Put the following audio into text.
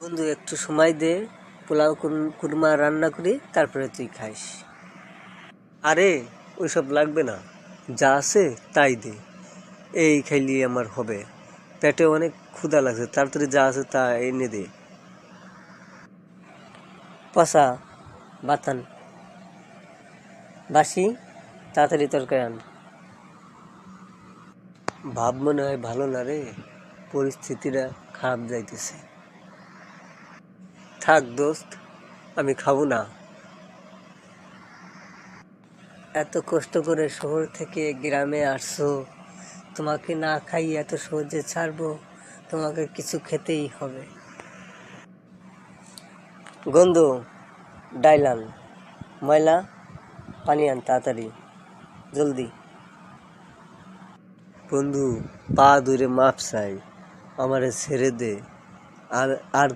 বন্ধু একটু সময় দে, পোলাও কুরমা রান্না করি, তারপরে তুই খাইস। আরে ওইসব লাগবে না, যা আছে তাই দে। এই খাইলি আমার হবে, পেটে অনেক ক্ষুধা লাগছে, তাড়াতাড়ি যা আছে তা এনে দে। পচা বাতান বাসি, তাড়াতাড়ি তরকারি আন। ভাব মনে হয় ভালো না রে, পরিস্থিতিটা খারাপ যাইতেছে। থাক দোস্ত, আমি খাবো না। এত কষ্ট করে শহর থেকে গ্রামে আসছো, তোমাকে না খাই এত সহজে ছাড়বো? তোমাকে কিছু খেতেই হবে। গন্ধ, ডাইলান, ময়লা, পানি আন তাড়াতাড়ি, জলদি। বন্ধু, পা ধরে মাপ চাই, আমারে ছেড়ে দে। আর আর